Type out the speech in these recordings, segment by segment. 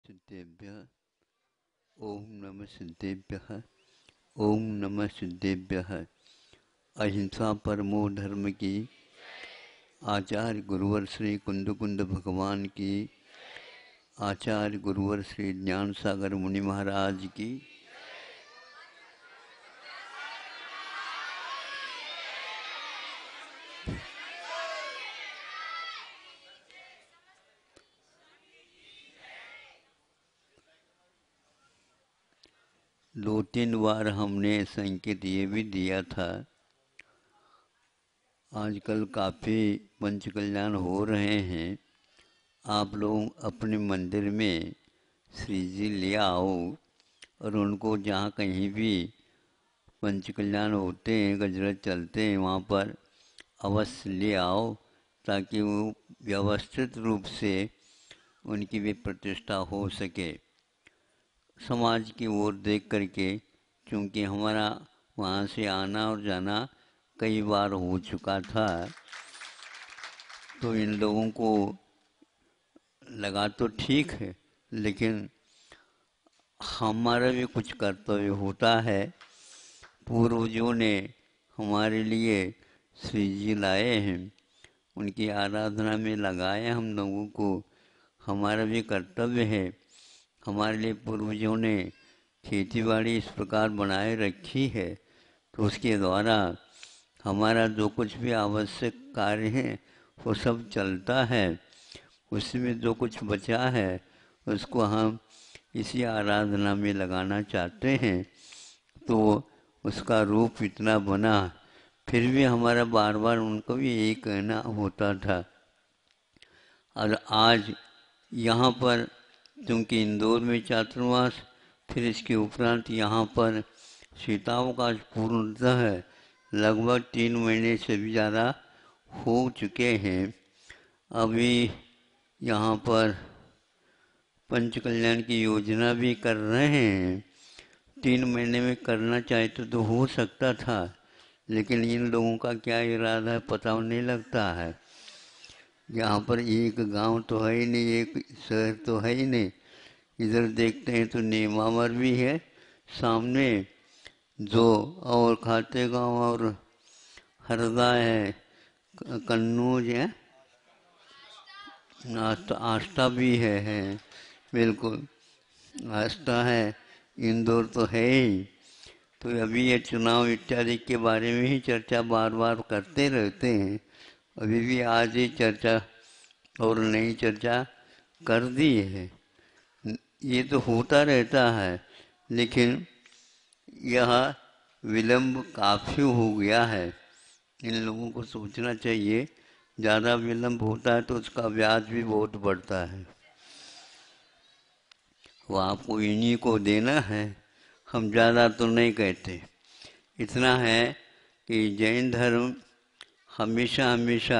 सिद्धेभ्यः ओम नमः सिद्धेभ्यः ओम नमः सिद्धेभ्यः। अहिंसा परमो धर्म की, आचार्य गुरुवर श्री कुंद कुंद भगवान की, आचार्य गुरुवर श्री ज्ञान सागर मुनि महाराज की। दो तीन बार हमने संकेत ये भी दिया था, आजकल काफ़ी पंचकल्याण हो रहे हैं। आप लोग अपने मंदिर में श्री जी ले आओ और उनको जहाँ कहीं भी पंचकल्याण होते हैं, गजरत चलते हैं, वहाँ पर अवश्य ले आओ ताकि वो व्यवस्थित रूप से उनकी भी प्रतिष्ठा हो सके समाज की ओर देख करके। क्योंकि हमारा वहाँ से आना और जाना कई बार हो चुका था, तो इन लोगों को लगा तो ठीक है, लेकिन हमारा भी कुछ कर्तव्य होता है। पूर्वजों ने हमारे लिए श्री जी लाए हैं, उनकी आराधना में लगाए हम लोगों को। हमारा भी कर्तव्य है। हमारे लिए पूर्वजों ने खेतीबाड़ी इस प्रकार बनाए रखी है, तो उसके द्वारा हमारा जो कुछ भी आवश्यक कार्य है वो सब चलता है। उसमें जो कुछ बचा है उसको हम इसी आराधना में लगाना चाहते हैं, तो उसका रूप इतना बना। फिर भी हमारा बार बार उनको भी यही कहना होता था। और आज यहाँ पर क्योंकि इंदौर में चातुर्मास, फिर इसके उपरांत यहाँ पर सीतावकाश पूर्णतः है, लगभग 3 महीने से भी ज़्यादा हो चुके हैं। अभी यहाँ पर पंचकल्याण की योजना भी कर रहे हैं। 3 महीने में करना चाहते तो हो सकता था, लेकिन इन लोगों का क्या इरादा है पता नहीं लगता है। यहाँ पर एक गांव तो है ही नहीं, एक शहर तो है ही नहीं। इधर देखते हैं तो नेमावर भी है सामने, जो और खाते गांव और हरदा है, कन्नौज है, आस्था भी है बिल्कुल आस्था है। इंदौर तो है ही। तो अभी ये चुनाव इत्यादि के बारे में ही चर्चा बार बार करते रहते हैं। अभी भी आज ही चर्चा और नई चर्चा कर दी है। ये तो होता रहता है, लेकिन यह विलंब काफ़ी हो गया है। इन लोगों को सोचना चाहिए, ज़्यादा विलंब होता है तो उसका ब्याज भी बहुत बढ़ता है। वो आपको इन्हीं को देना है, हम ज़्यादा तो नहीं कहते। इतना है कि जैन धर्म हमेशा हमेशा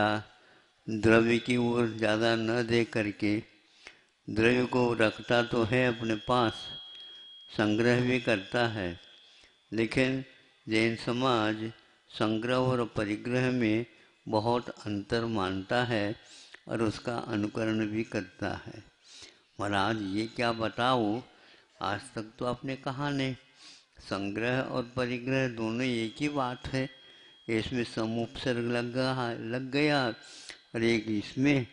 द्रव्य की ओर ज़्यादा न दे करके द्रव्य को रखता तो है अपने पास, संग्रह भी करता है, लेकिन जैन समाज संग्रह और परिग्रह में बहुत अंतर मानता है और उसका अनुकरण भी करता है। महाराज ये क्या बताओ, आज तक तो आपने कहा नहीं। संग्रह और परिग्रह दोनों एक ही बात है। इसमें समुपसर्ग लग गया और एक इसमें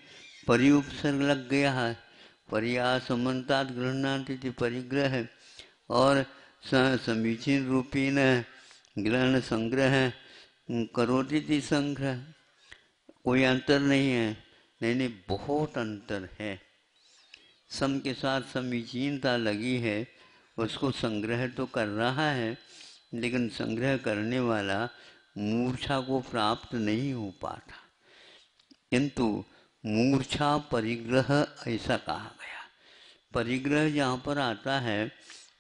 परिउपसर्ग लग गया है। परिया समन्तात् गृह्णाति परिग्रह है और समीचीन रूपेण ग्रहण संग्रह करोति संग्रह। कोई अंतर नहीं है। नहीं, बहुत अंतर है। सम के साथ समीचीनता लगी है, उसको संग्रह तो कर रहा है, लेकिन संग्रह करने वाला मूर्छा को प्राप्त नहीं हो पाता। किंतु मूर्छा परिग्रह ऐसा कहा गया। परिग्रह जहाँ पर आता है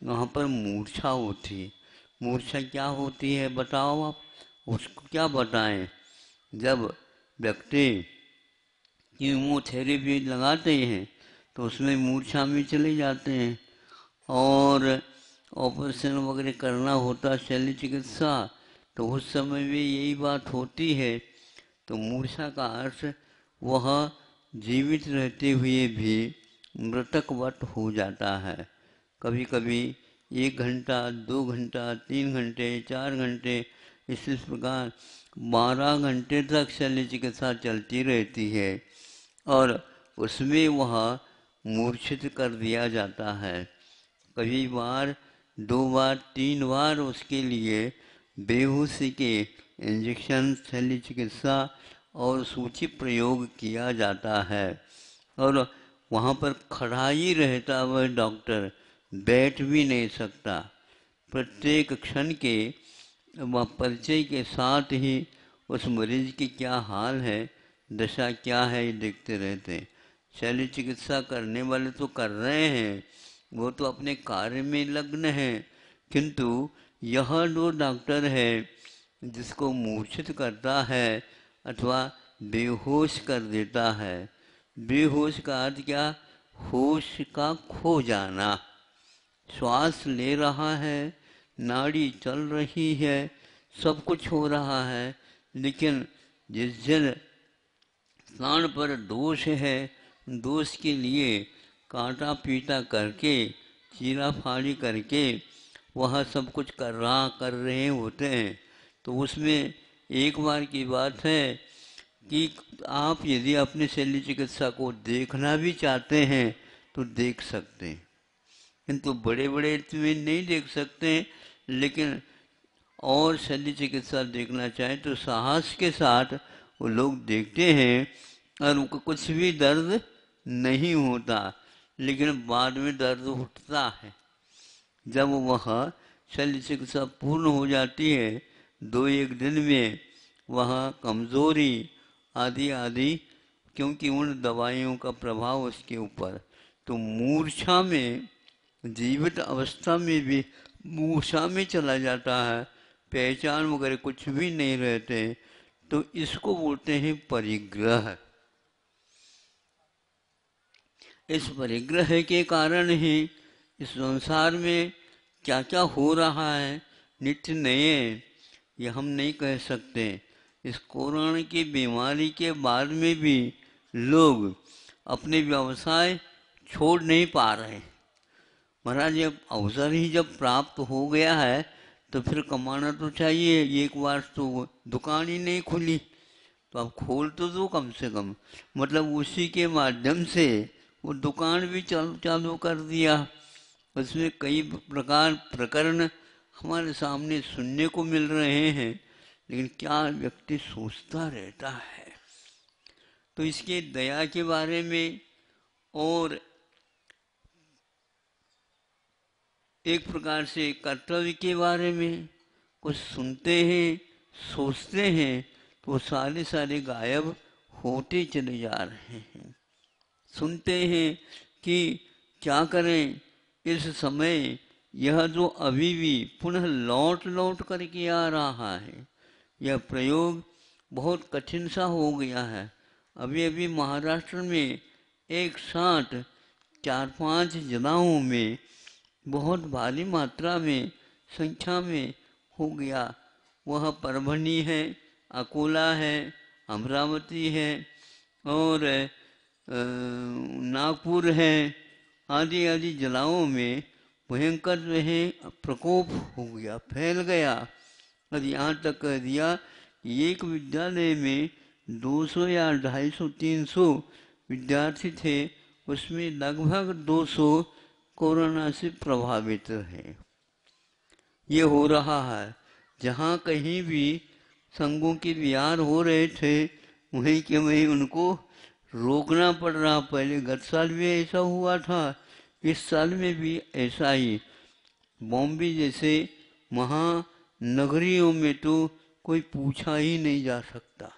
वहाँ पर मूर्छा होती है। मूर्छा क्या होती है बताओ आप, उसको क्या बताएं। जब व्यक्ति कीमोथेरेपी लगाते हैं तो उसमें मूर्छा में चले जाते हैं, और ऑपरेशन वगैरह करना होता शल्य चिकित्सा, तो उस समय भी यही बात होती है। तो मूर्छा का अर्थ वह जीवित रहते हुए भी मृतकवत हो जाता है। कभी कभी 1 घंटा, 2 घंटा, 3 घंटे, 4 घंटे, इस प्रकार 12 घंटे तक शल्य चिकित्सा चलती रहती है और उसमें वह मूर्छित कर दिया जाता है। कभी बार 2 बार 3 बार उसके लिए बेहोशी के इंजेक्शन, शल्य चिकित्सा और सूची प्रयोग किया जाता है और वहाँ पर खड़ा ही रहता वह डॉक्टर, बैठ भी नहीं सकता। प्रत्येक क्षण के परिचय के साथ ही उस मरीज की क्या हाल है, दशा क्या है, ये देखते रहते हैं। शल्य चिकित्सा करने वाले तो कर रहे हैं, वो तो अपने कार्य में लग्न हैं, किंतु यह जो डॉक्टर है जिसको मूर्छित करता है अथवा बेहोश कर देता है, बेहोश का अर्थ क्या? होश का खो जाना। श्वास ले रहा है, नाड़ी चल रही है, सब कुछ हो रहा है, लेकिन जिस जन स्थान पर दोष है, दोष के लिए काटा पीटा करके, चीरा फाड़ी करके वह सब कुछ कर रहे होते हैं। तो उसमें एक बार की बात है कि आप यदि अपने शल्य चिकित्सा को देखना भी चाहते हैं तो देख सकते हैं, किंतु बड़े बड़े में नहीं देख सकते, लेकिन और शल्य चिकित्सा देखना चाहें तो साहस के साथ वो लोग देखते हैं और उनको कुछ भी दर्द नहीं होता, लेकिन बाद में दर्द उठता है। जब वह शल्य चिकित्सा पूर्ण हो जाती है, 2-1 दिन में वह कमज़ोरी आदि आदि, क्योंकि उन दवाइयों का प्रभाव उसके ऊपर, तो मूर्छा में, जीवित अवस्था में भी मूर्छा में चला जाता है, पहचान वगैरह कुछ भी नहीं रहते। तो इसको बोलते हैं परिग्रह। इस परिग्रह के कारण ही इस संसार में क्या क्या हो रहा है, नित्य नए, ये हम नहीं कह सकते। इस कोरोना की बीमारी के बाद में भी लोग अपने व्यवसाय छोड़ नहीं पा रहे। महाराज, जब अवसर ही जब प्राप्त हो गया है तो फिर कमाना तो चाहिए। एक बार तो दुकान ही नहीं खुली तो आप खोल तो दो कम से कम, मतलब उसी के माध्यम से वो दुकान भी चालू कर दिया। उसमें कई प्रकरण हमारे सामने सुनने को मिल रहे हैं, लेकिन क्या व्यक्ति सोचता रहता है। तो इसके दया के बारे में और एक प्रकार से कर्तव्य के बारे में कुछ सुनते हैं, सोचते हैं, तो सारे गायब होते चले जा रहे हैं। सुनते हैं कि क्या करें इस समय, यह जो अभी भी पुनः लौट लौट करके आ रहा है, यह प्रयोग बहुत कठिन सा हो गया है। अभी अभी महाराष्ट्र में एक साथ 4-5 जगहों में बहुत भारी मात्रा में, संख्या में हो गया। वह परभणी है, अकोला है, अमरावती है और नागपुर है, आदि आदि जिलाओं में भयंकर जो है प्रकोप हो गया, फैल गया। और यहाँ तक कह दिया एक विद्यालय में 200 या 250-300 विद्यार्थी थे, उसमें लगभग 200 कोरोना से प्रभावित है। ये हो रहा है। जहाँ कहीं भी संघों के विहार हो रहे थे, वहीं के वहीं उनको रोकना पड़ रहा। पहले गत साल भी ऐसा हुआ था, इस साल में भी ऐसा ही। बॉम्बे जैसे महानगरियों में तो कोई पूछा ही नहीं जा सकता।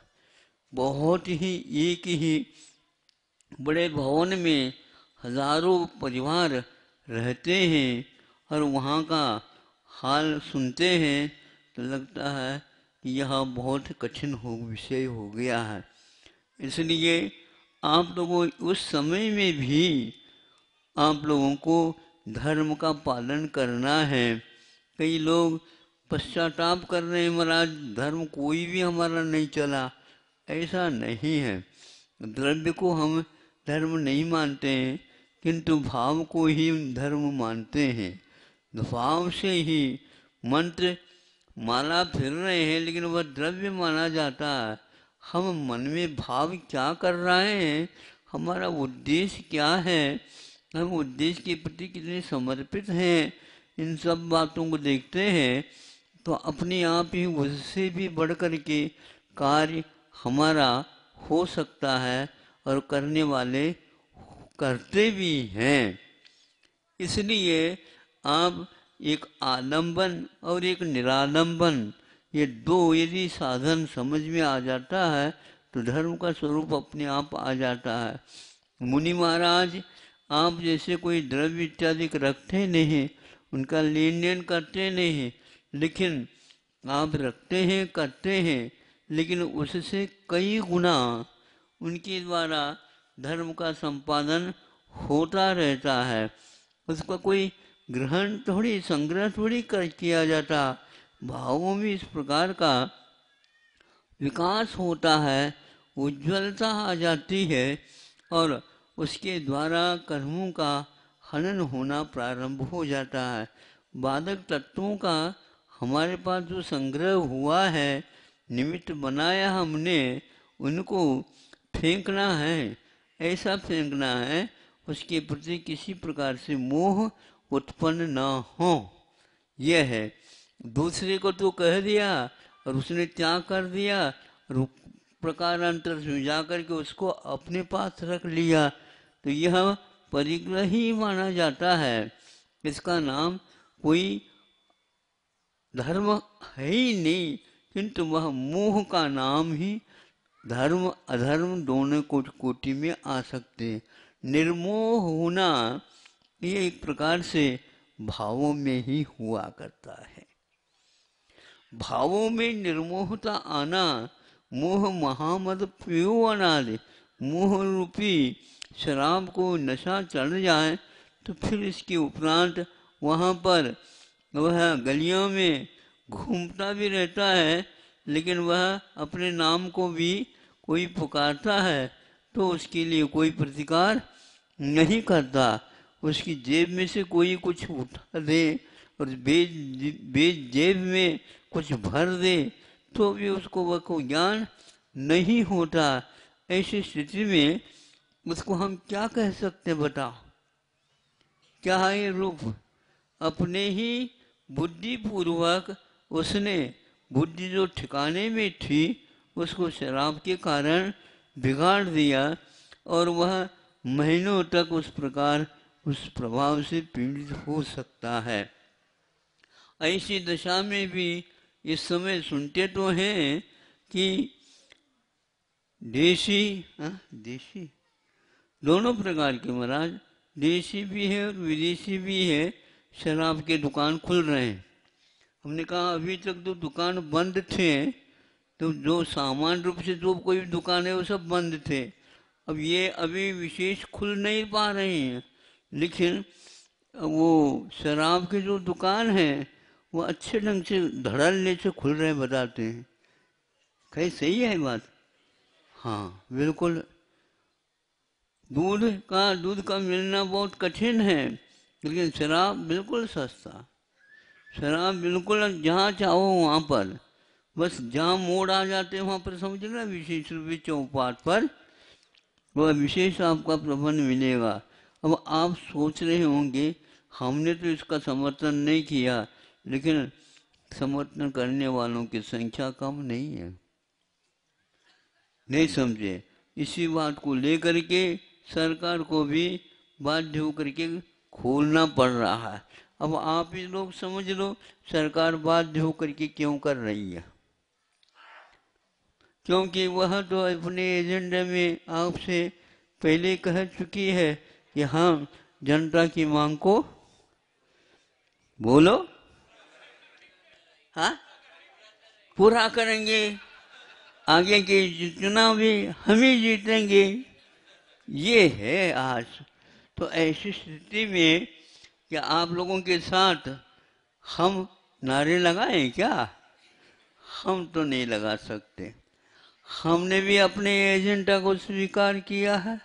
बहुत ही एक ही बड़े भवन में हजारों परिवार रहते हैं और वहाँ का हाल सुनते हैं तो लगता है कि यह बहुत कठिन विषय हो गया है। इसलिए आप लोगों उस समय में भी आप लोगों को धर्म का पालन करना है। कई लोग पश्चाताप कर रहे हैं, महाराज धर्म कोई भी हमारा नहीं चला। ऐसा नहीं है। द्रव्य को हम धर्म नहीं मानते हैं, किंतु भाव को ही धर्म मानते हैं। भाव से ही मंत्र माला फिर रहे हैं, लेकिन वह द्रव्य माना जाता है। हम मन में भाव क्या कर रहे हैं, हमारा उद्देश्य क्या है, हम उद्देश्य के प्रति कितने समर्पित हैं, इन सब बातों को देखते हैं तो अपने आप ही उससे भी बढ़ कर के कार्य हमारा हो सकता है और करने वाले करते भी हैं। इसलिए आप एक आलंबन और एक निरालंबन, ये दो यदि साधन समझ में आ जाता है तो धर्म का स्वरूप अपने आप आ जाता है। मुनि महाराज आप जैसे कोई द्रव्य इत्यादि रखते नहीं, उनका लेन देन करते नहीं, लेकिन आप रखते हैं करते हैं, लेकिन उससे कई गुना उनके द्वारा धर्म का संपादन होता रहता है। उसका कोई ग्रहण थोड़ी, संग्रह थोड़ी कर किया जाता। भावों में इस प्रकार का विकास होता है, उज्ज्वलता आ जाती है और उसके द्वारा कर्मों का हनन होना प्रारंभ हो जाता है। बाधक तत्वों का हमारे पास जो संग्रह हुआ है, निमित्त बनाया हमने, उनको फेंकना है। ऐसा फेंकना है उसके प्रति किसी प्रकार से मोह उत्पन्न न हो। यह है। दूसरे को तो कह दिया और उसने त्याग कर दिया और प्रकारांतर से जा करके उसको अपने पास रख लिया, तो यह परिग्रह ही माना जाता है। इसका नाम कोई धर्म है ही नहीं, किंतु वह मोह का नाम ही धर्म अधर्म दोनों कोटि में आ सकते हैं। निर्मोह होना ये एक प्रकार से भावों में ही हुआ करता है। भावों में निर्मोहता आना, मोह महामद पियो अनादि, मोह रूपी शराब को नशा चढ़ जाए तो फिर इसके उपरांत वहाँ पर वह गलियों में घूमता भी रहता है, लेकिन वह अपने नाम को भी कोई पुकारता है तो उसके लिए कोई प्रतिकार नहीं करता। उसकी जेब में से कोई कुछ उठा दे और बेज जेब में कुछ भर दे तो भी उसको वह को ज्ञान नहीं होता। ऐसी स्थिति में उसको हम क्या कह सकते बताओ? क्या है ये रूप? अपने ही बुद्धिपूर्वक उसने बुद्धि जो ठिकाने में थी उसको शराब के कारण बिगाड़ दिया और वह महीनों तक उस प्रकार उस प्रभाव से पीड़ित हो सकता है। ऐसी दशा में भी इस समय सुनते तो हैं कि देशी दोनों प्रकार के महाराज, देशी भी है और विदेशी भी है, शराब के दुकान खुल रहे हैं। हमने कहा अभी तक तो दुकान बंद थे, तो जो सामान्य रूप से जो कोई दुकान है वो सब बंद थे। अब ये अभी विशेष खुल नहीं पा रही हैं, लेकिन वो शराब की जो दुकान है वो अच्छे ढंग से धड़ल्ले से खुल रहे बताते हैं। कहीं सही है बात? हाँ बिल्कुल। दूध का मिलना बहुत कठिन है, लेकिन शराब बिल्कुल सस्ता। शराब बिल्कुल जहाँ चाहो वहाँ पर, बस जहाँ मोड़ आ जाते हैं वहाँ पर समझ लेना विशेष रूप से चौपाट पर वह विशेष आपका प्रबंध मिलेगा। अब आप सोच रहे होंगे हमने तो इसका समर्थन नहीं किया, लेकिन समर्थन करने वालों की संख्या कम नहीं है। नहीं समझे? इसी बात को लेकर के सरकार को भी बाध्य होकर के खोलना पड़ रहा है। अब आप ही लोग समझ लो सरकार बाध्य होकर के क्यों कर रही है। क्योंकि वह तो अपने एजेंडे में आपसे पहले कह चुकी है कि हम जनता की मांग को बोलो हाँ पूरा करेंगे, आगे के चुनाव भी हम ही जीतेंगे। ये है आज। तो ऐसी स्थिति में क्या आप लोगों के साथ हम नारे लगाएं क्या? हम तो नहीं लगा सकते। हमने भी अपने एजेंडा को स्वीकार किया है।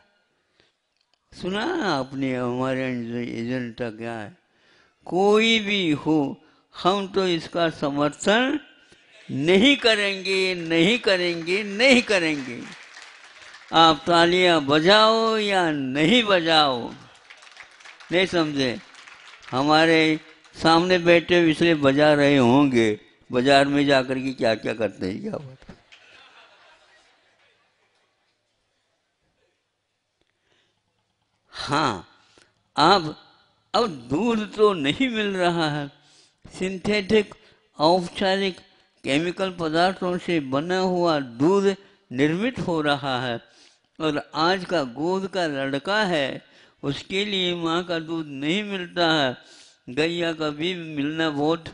सुना आपने हमारे एजेंडा क्या है? कोई भी हो, हम तो इसका समर्थन नहीं करेंगे, नहीं करेंगे, नहीं करेंगे। आप तालियां बजाओ या नहीं बजाओ, नहीं समझे? हमारे सामने बैठे इसलिए बजा रहे होंगे, बाजार में जाकर के क्या क्या करते हैं क्या पता। हाँ, अब दूध तो नहीं मिल रहा है, सिंथेटिक औपचारिक केमिकल पदार्थों से बना हुआ दूध निर्मित हो रहा है। और आज का गोद का लड़का है, उसके लिए माँ का दूध नहीं मिलता है, गैया का भी मिलना बहुत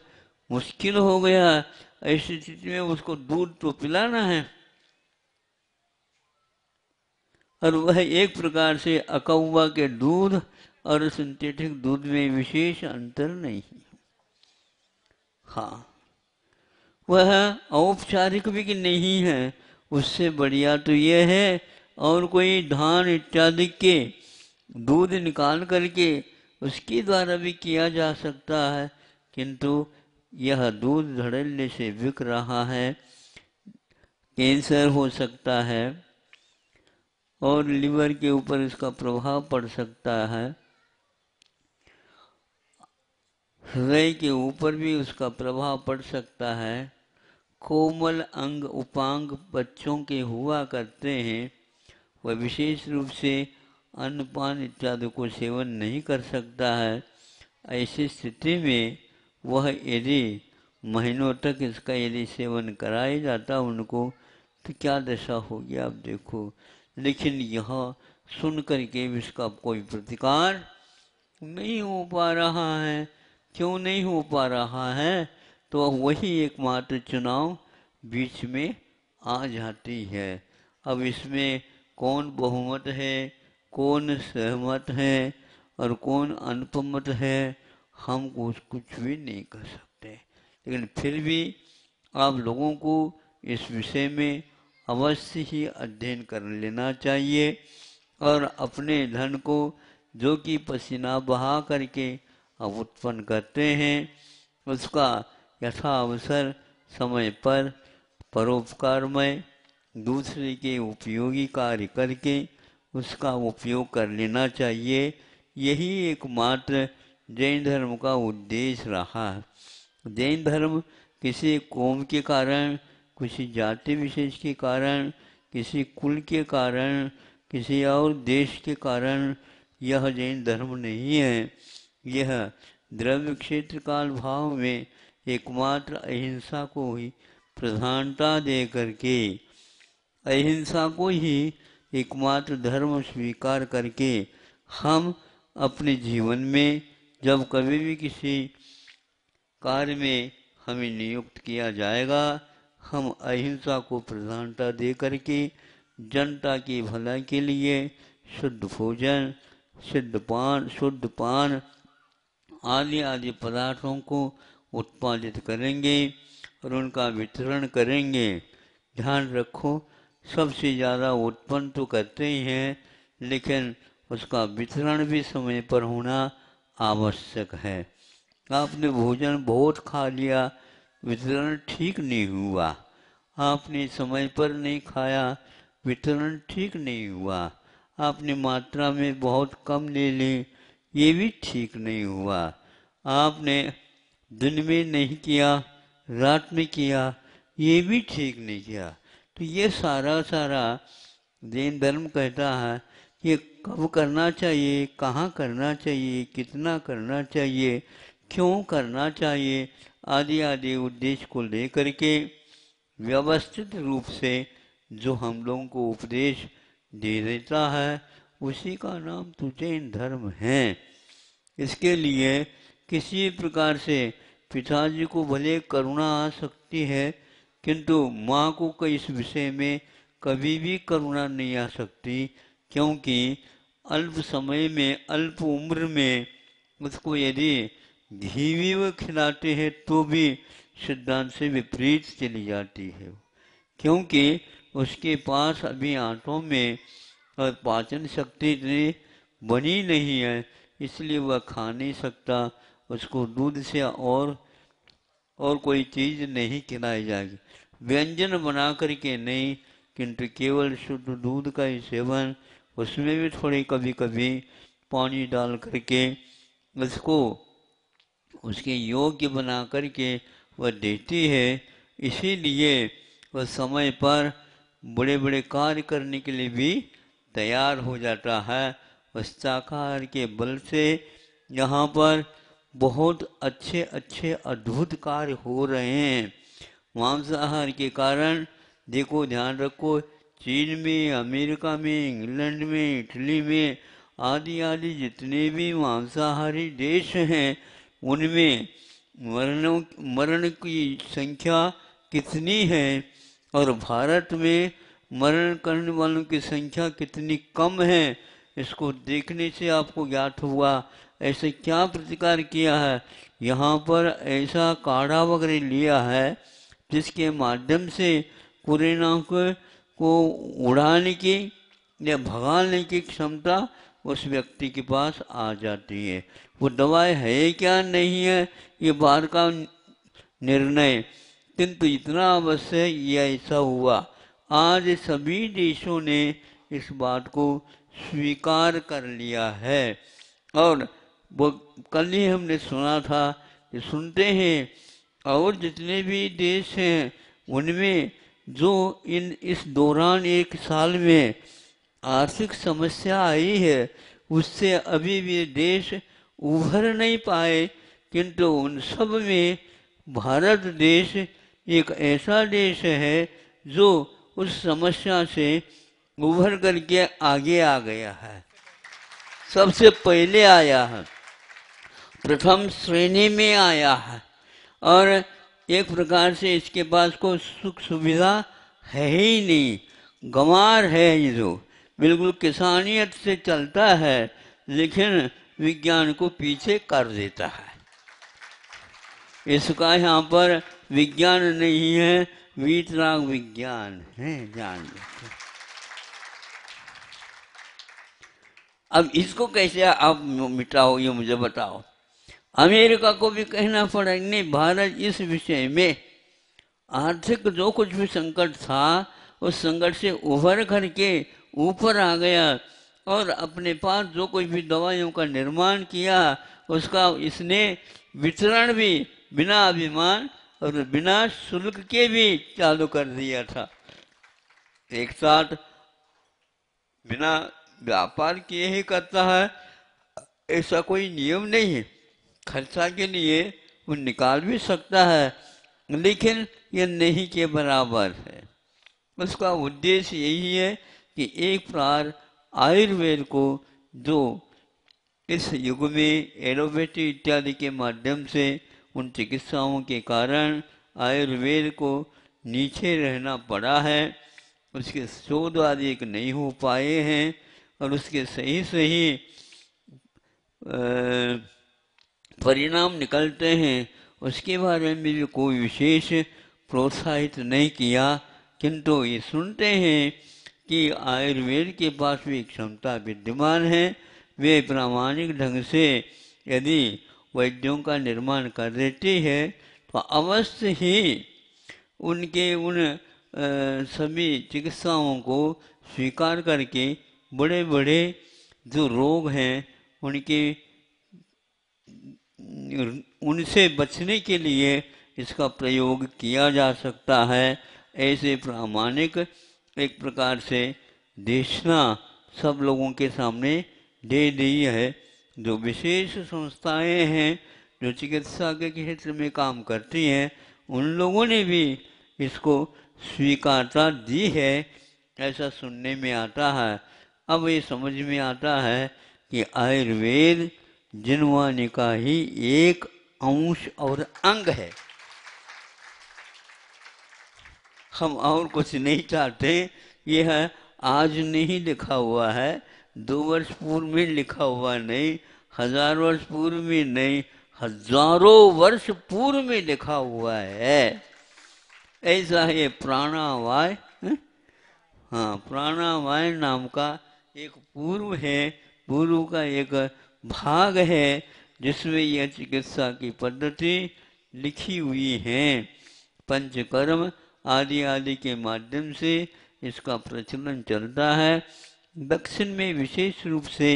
मुश्किल हो गया। ऐसी स्थिति में उसको दूध तो पिलाना है, और वह एक प्रकार से अकौवा के दूध और सिंथेटिक दूध में विशेष अंतर नहीं है। हाँ, वह औपचारिक भी नहीं है, उससे बढ़िया तो यह है और कोई धान इत्यादि के दूध निकाल करके उसके द्वारा भी किया जा सकता है, किंतु यह दूध धड़ल्ले से बिक रहा है, कैंसर हो सकता है और लिवर के ऊपर इसका प्रभाव पड़ सकता है, हृदय के ऊपर भी उसका प्रभाव पड़ सकता है। कोमल अंग उपांग बच्चों के हुआ करते हैं, वह विशेष रूप से अन्नपान इत्यादि को सेवन नहीं कर सकता है। ऐसी स्थिति में वह यदि महीनों तक इसका यदि सेवन कराया जाता उनको, तो क्या दशा होगी आप देखो। लेकिन यह सुन करके इसका कोई प्रतिकार नहीं हो पा रहा है। क्यों नहीं हो पा रहा है? तो वही एकमात्र चुनाव बीच में आ जाती है। अब इसमें कौन बहुमत है, कौन सहमत है और कौन अल्पमत है, हम कुछ भी नहीं कर सकते। लेकिन फिर भी आप लोगों को इस विषय में अवश्य ही अध्ययन कर लेना चाहिए और अपने धन को जो कि पसीना बहा करके आप उत्पन्न करते हैं, उसका यथा अवसर समय पर परोपकारमय दूसरे के उपयोगी कार्य करके उसका उपयोग कर लेना चाहिए। यही एकमात्र जैन धर्म का उद्देश्य रहा है। जैन धर्म किसी कौम के कारण, किसी जाति विशेष के कारण, किसी कुल के कारण, किसी और देश के कारण यह जैन धर्म नहीं है। यह द्रव्य क्षेत्र काल भाव में एकमात्र अहिंसा को ही प्रधानता दे करके, अहिंसा को ही एकमात्र धर्म स्वीकार करके हम अपने जीवन में जब कभी भी किसी कार्य में हमें नियुक्त किया जाएगा, हम अहिंसा को प्रधानता दे करके जनता की भलाई के लिए शुद्ध भोजन, शुद्ध पान आदि आदि पदार्थों को उत्पादित करेंगे और उनका वितरण करेंगे। ध्यान रखो, सबसे ज़्यादा उत्पन्न तो करते ही हैं, लेकिन उसका वितरण भी समय पर होना आवश्यक है। आपने भोजन बहुत खा लिया, वितरण ठीक नहीं हुआ। आपने समय पर नहीं खाया, वितरण ठीक नहीं हुआ। आपने मात्रा में बहुत कम ले ली, ये भी ठीक नहीं हुआ। आपने दिन में नहीं किया, रात में किया, ये भी ठीक नहीं किया। तो ये सारा जैन धर्म कहता है कि कब करना चाहिए, कहाँ करना चाहिए, कितना करना चाहिए, क्यों करना चाहिए, आदि आदि उद्देश्य को लेकर के व्यवस्थित रूप से जो हम लोगों को उपदेश दे देता है, उसी का नाम तो जैन धर्म है। इसके लिए किसी प्रकार से पिताजी को भले करुणा आ सकती है, किंतु माँ को इस विषय में कभी भी करुणा नहीं आ सकती, क्योंकि अल्प समय में, अल्प उम्र में उसको यदि घी भी वो खिलाते हैं तो भी सिद्धांत से विपरीत चली जाती है, क्योंकि उसके पास अभी आंतों में और पाचन शक्ति इतनी बनी नहीं है, इसलिए वह खा नहीं सकता। उसको दूध से और कोई चीज़ नहीं खिलाई जाएगी, व्यंजन बना करके नहीं, किंतु केवल शुद्ध दूध का ही सेवन, उसमें भी थोड़ी कभी कभी पानी डाल करके उसको उसके योग्य बना करके वह देती है। इसीलिए वह समय पर बड़े बड़े कार्य करने के लिए भी तैयार हो जाता है। शाकाहार के बल से यहाँ पर बहुत अच्छे अच्छे अद्भुत कार्य हो रहे हैं। मांसाहार के कारण देखो, ध्यान रखो, चीन में, अमेरिका में, इंग्लैंड में, इटली में आदि आदि जितने भी मांसाहारी देश हैं उनमें मरण की संख्या कितनी है और भारत में मरण करने वालों की संख्या कितनी कम है, इसको देखने से आपको ज्ञात हुआ। ऐसे क्या प्रतिकार किया है, यहाँ पर ऐसा काढ़ा वगैरह लिया है जिसके माध्यम से कोरोना को उड़ाने की या भगाने की क्षमता उस व्यक्ति के पास आ जाती है। वो दवाई है क्या नहीं है ये बाहर का निर्णय, किंतु इतना अवश्य ये ऐसा हुआ। आज सभी देशों ने इस बात को स्वीकार कर लिया है। और वो कल ही हमने सुना था कि सुनते हैं, और जितने भी देश हैं उनमें जो इस दौरान एक साल में आर्थिक समस्या आई है उससे अभी भी देश उभर नहीं पाए, किंतु उन सब में भारत देश एक ऐसा देश है जो उस समस्या से उभर करके आगे आ गया है, सबसे पहले आया है, प्रथम श्रेणी में आया है। और एक प्रकार से इसके पास कोई सुख सुविधा है ही नहीं, गंवार है ये, जो बिल्कुल किसानियत से चलता है लेकिन विज्ञान को पीछे कर देता है। इसका यहाँ पर विज्ञान नहीं है, वीतराग विज्ञान है, जान लो। अब इसको कैसे आप मिटाओ ये मुझे बताओ। अमेरिका को भी कहना पड़ा, नहीं भारत इस विषय में आर्थिक जो कुछ भी संकट था उस संकट से उभर करके ऊपर आ गया और अपने पास जो कुछ भी दवाइयों का निर्माण किया उसका इसने वितरण भी बिना अभिमान और बिना शुल्क के भी चालू कर दिया था। एक साथ बिना व्यापार किए ही करता है ऐसा कोई नियम नहीं है, खर्चा के लिए वो निकाल भी सकता है लेकिन ये नहीं के बराबर है। उसका उद्देश्य यही है कि एक प्रकार आयुर्वेद को जो इस युग में एलोपैथी इत्यादि के माध्यम से उन चिकित्साओं के कारण आयुर्वेद को नीचे रहना पड़ा है, उसके शोध आदि नहीं हो पाए हैं और उसके सही सही परिणाम निकलते हैं उसके बारे में भी कोई विशेष प्रोत्साहित नहीं किया। किंतु ये सुनते हैं कि आयुर्वेद के पास भी क्षमता विद्यमान है, वे प्रामाणिक ढंग से यदि वैद्यों का निर्माण कर देती है तो अवश्य ही उनके उन सभी चिकित्साओं को स्वीकार करके बड़े बड़े जो रोग हैं उनसे बचने के लिए इसका प्रयोग किया जा सकता है। ऐसे प्रामाणिक एक प्रकार से देशना सब लोगों के सामने दे दी है। जो विशेष संस्थाएं हैं जो चिकित्सा के क्षेत्र में काम करती हैं उन लोगों ने भी इसको स्वीकारता दी है, ऐसा सुनने में आता है। अब ये समझ में आता है कि आयुर्वेद जिनवानी का ही एक अंश और अंग है, हम और कुछ नहीं चाहते। यह आज नहीं लिखा हुआ है, 2 वर्ष पूर्व में लिखा हुआ नहीं, 1000 वर्ष पूर्व में नहीं, हजारों वर्ष पूर्व में लिखा हुआ है। ऐसा है प्राणावाय, हाँ प्राणावाय नाम का एक पूर्व है गुरु का एक भाग है जिसमें यह चिकित्सा की पद्धति लिखी हुई है। पंचकर्म आदि आदि के माध्यम से इसका प्रचलन चलता है। दक्षिण में विशेष रूप से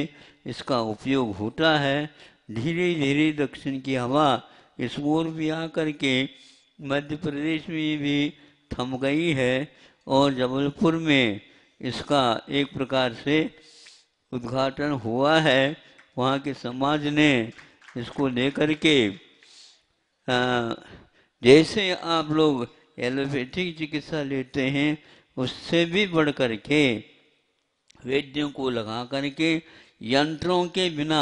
इसका उपयोग होता है। धीरे धीरे दक्षिण की हवा इस ओर भी आकर के मध्य प्रदेश में भी थम गई है और जबलपुर में इसका एक प्रकार से उद्घाटन हुआ है। वहाँ के समाज ने इसको लेकर के जैसे आप लोग एलोपैथिक चिकित्सा लेते हैं उससे भी बढ़ कर के वैद्यों को लगा करके यंत्रों के बिना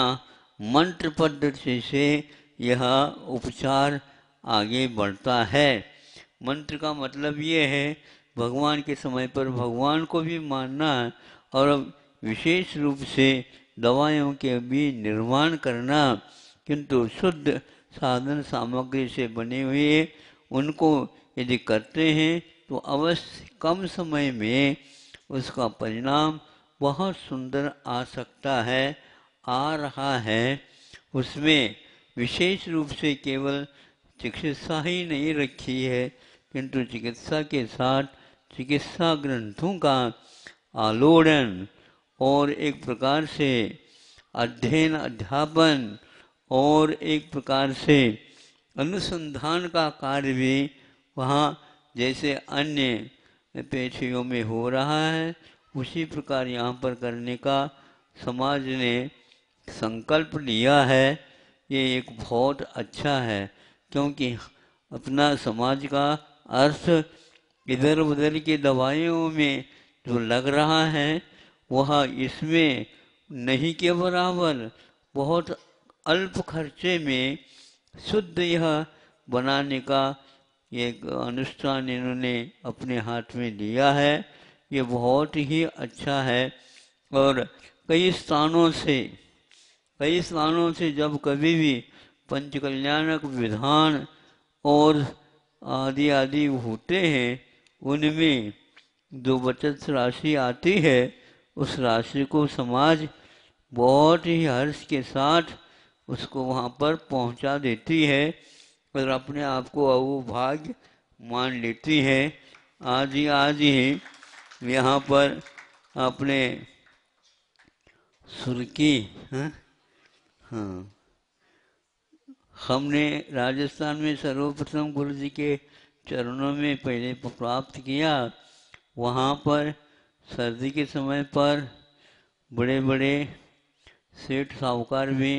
मंत्र पद्धति से यह उपचार आगे बढ़ता है। मंत्र का मतलब ये है भगवान के समय पर भगवान को भी मानना और विशेष रूप से दवाइयों के भी निर्माण करना, किंतु शुद्ध साधन सामग्री से बने हुए उनको यदि करते हैं तो अवश्य कम समय में उसका परिणाम बहुत सुंदर आ सकता है, आ रहा है। उसमें विशेष रूप से केवल चिकित्सा ही नहीं रखी है, किंतु चिकित्सा के साथ चिकित्सा ग्रंथों का आलोड़न और एक प्रकार से अध्ययन अध्यापन और एक प्रकार से अनुसंधान का कार्य भी वहाँ जैसे अन्य पेशियों में हो रहा है उसी प्रकार यहाँ पर करने का समाज ने संकल्प लिया है। ये एक बहुत अच्छा है, क्योंकि अपना समाज का अर्थ इधर उधर की दवाइयों में जो लग रहा है वह इसमें नहीं के बराबर बहुत अल्प खर्चे में शुद्ध यह बनाने का एक अनुष्ठान इन्होंने अपने हाथ में लिया है। ये बहुत ही अच्छा है और कई स्थानों से जब कभी भी पंचकल्याणक विधान और आदि आदि होते हैं उनमें जो बचत राशि आती है उस राशि को समाज बहुत ही हर्ष के साथ उसको वहाँ पर पहुँचा देती है और अपने आप को अहोभाग्य मान लेती है। आज ही यहाँ पर अपने सुर्की हमने राजस्थान में सर्वप्रथम गुरु जी के चरणों में पहले प्राप्त किया। वहाँ पर सर्दी के समय पर बड़े बड़े सेठ साहूकार भी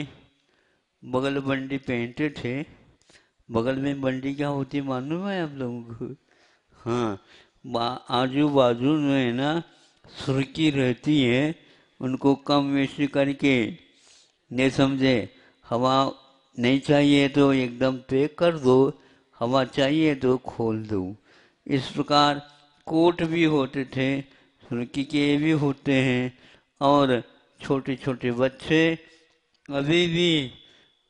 बगल बंडी पहनते थे। बगल में बंडी क्या होती मालूम है आप लोगों को? हाँ, आजू बाजू में ना सुर्की रहती है, उनको कम वेशी करके नहीं समझे, हवा नहीं चाहिए तो एकदम पैक कर दो, हवा चाहिए तो खोल दो। इस प्रकार कोट भी होते थे, सुर्की के भी होते हैं और छोटे छोटे बच्चे अभी भी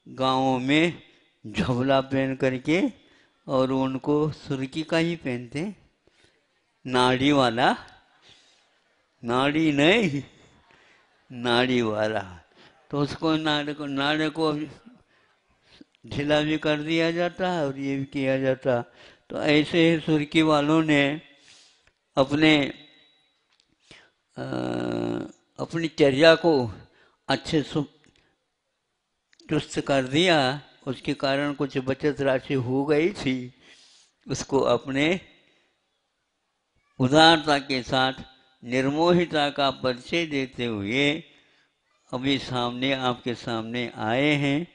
गाँवों में झबला पहन करके और उनको सुर्की का ही पहनते, नाड़ी वाला, नाड़ी नहीं नाड़ी वाला, तो उसको नाड़े को ढीला भी कर दिया जाता है और ये भी किया जाता। तो ऐसे ही सुर्की वालों ने अपनी चर्या को अच्छे चुस्त कर दिया। उसके कारण कुछ बचत राशि हो गई थी, उसको अपने उदारता के साथ निर्मोहिता का परिचय देते हुए अभी आपके सामने आए हैं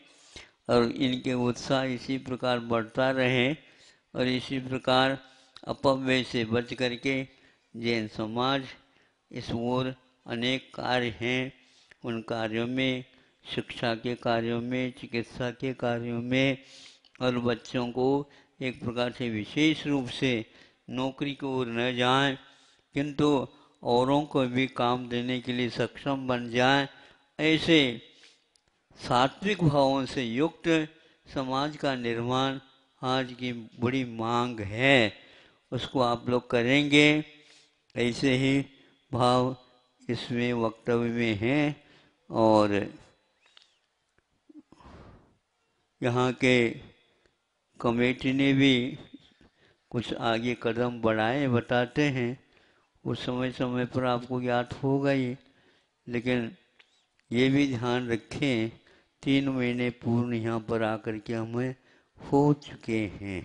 और इनके उत्साह इसी प्रकार बढ़ता रहे और इसी प्रकार अपव्यय से बच करके जैन समाज इस ओर अनेक कार्य हैं, उन कार्यों में शिक्षा के कार्यों में, चिकित्सा के कार्यों में और बच्चों को एक प्रकार से विशेष रूप से नौकरी की ओर न जाएं, किंतु औरों को भी काम देने के लिए सक्षम बन जाएं। ऐसे सात्विक भावों से युक्त समाज का निर्माण आज की बड़ी मांग है, उसको आप लोग करेंगे। ऐसे ही भाव इसमें वक्तव्य में हैं और यहाँ के कमेटी ने भी कुछ आगे कदम बढ़ाए बताते हैं, उस समय समय पर आपको याद होगा ही। लेकिन ये भी ध्यान रखें 3 महीने पूर्ण यहाँ पर आकर के हमें हो चुके हैं।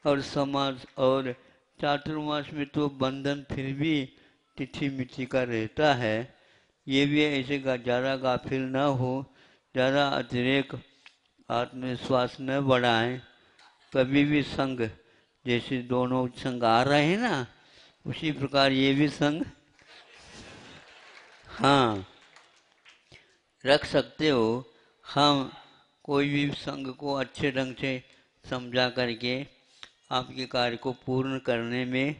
और समाज और चातुर्मास में तो बंधन फिर भी तिथि मिति का रहता है। ये भी ऐसे ज़्यादा गाफिल न हो, ज़्यादा अतिरेक आत्मविश्वास न बढ़ाएं। कभी भी संग, जैसे दोनों संग आ रहे हैं ना, उसी प्रकार ये भी संग हाँ रख सकते हो। हम कोई भी संघ को अच्छे ढंग से समझा करके आपके कार्य को पूर्ण करने में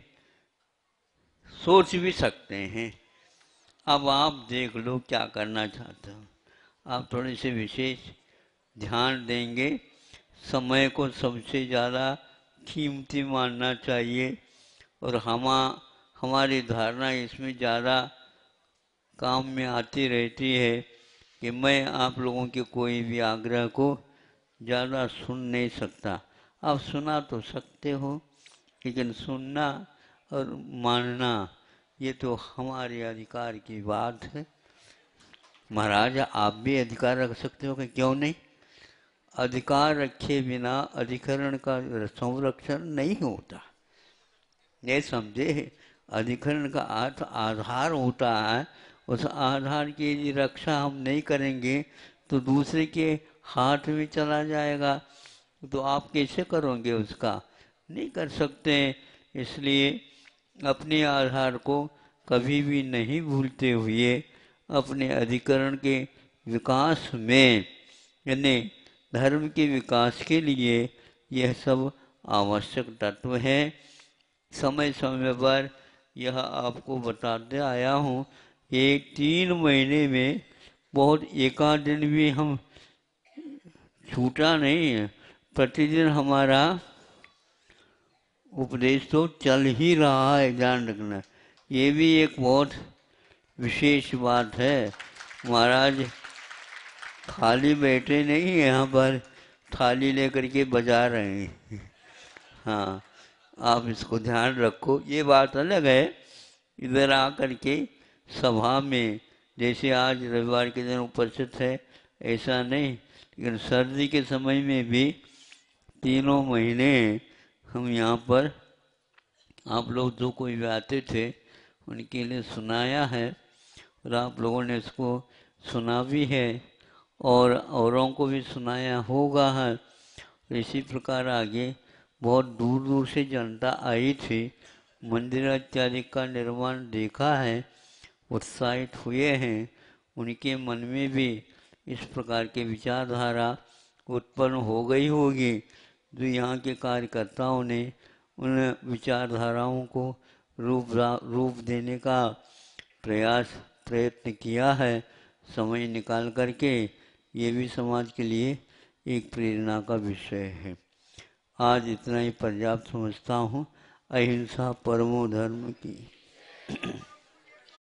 सोच भी सकते हैं। अब आप देख लो क्या करना चाहते हो। आप थोड़े से विशेष ध्यान देंगे। समय को सबसे ज़्यादा कीमती मानना चाहिए और हमारी धारणा इसमें ज़्यादा काम में आती रहती है कि मैं आप लोगों के कोई भी आग्रह को ज़्यादा सुन नहीं सकता। आप सुना तो सकते हो, लेकिन सुनना और मानना ये तो हमारे अधिकार की बात है। महाराज आप भी अधिकार रख सकते हो कि क्यों नहीं। अधिकार रखे बिना अधिकरण का संरक्षण नहीं होता। ये समझे, अधिकरण का अर्थ आधार होता है। उस आधार की यदि रक्षा हम नहीं करेंगे तो दूसरे के हाथ में चला जाएगा, तो आप कैसे करोगे उसका, नहीं कर सकते। इसलिए अपने आधार को कभी भी नहीं भूलते हुए अपने अधिकरण के विकास में, यानी धर्म के विकास के लिए यह सब आवश्यक तत्व है। समय समय पर यह आपको बताते आया हूँ। ये 3 महीने में बहुत एकाध दिन भी हम छूटा नहीं है। प्रतिदिन हमारा उपदेश तो चल ही रहा है, ध्यान रखना। ये भी एक बहुत विशेष बात है। महाराज खाली बैठे नहीं है यहाँ पर, थाली लेकर के बजा रहे हैं। हाँ, आप इसको ध्यान रखो। ये बात अलग है इधर आकर के सभा में, जैसे आज रविवार के दिन उपस्थित है ऐसा नहीं, लेकिन सर्दी के समय में भी 3 महीने हम यहाँ पर आप लोग जो कोई भी आते थे उनके लिए सुनाया है, और आप लोगों ने इसको सुना भी है और औरों को भी सुनाया होगा है। इसी प्रकार आगे बहुत दूर दूर से जनता आई थी, मंदिर इत्यादि का निर्माण देखा है, उत्साहित हुए हैं। उनके मन में भी इस प्रकार के विचारधारा उत्पन्न हो गई होगी, जो यहाँ के कार्यकर्ताओं ने उन विचारधाराओं को रूप देने का प्रयत्न किया है समय निकाल करके। ये भी समाज के लिए एक प्रेरणा का विषय है। आज इतना ही पर्याप्त समझता हूँ। अहिंसा परमो धर्म की।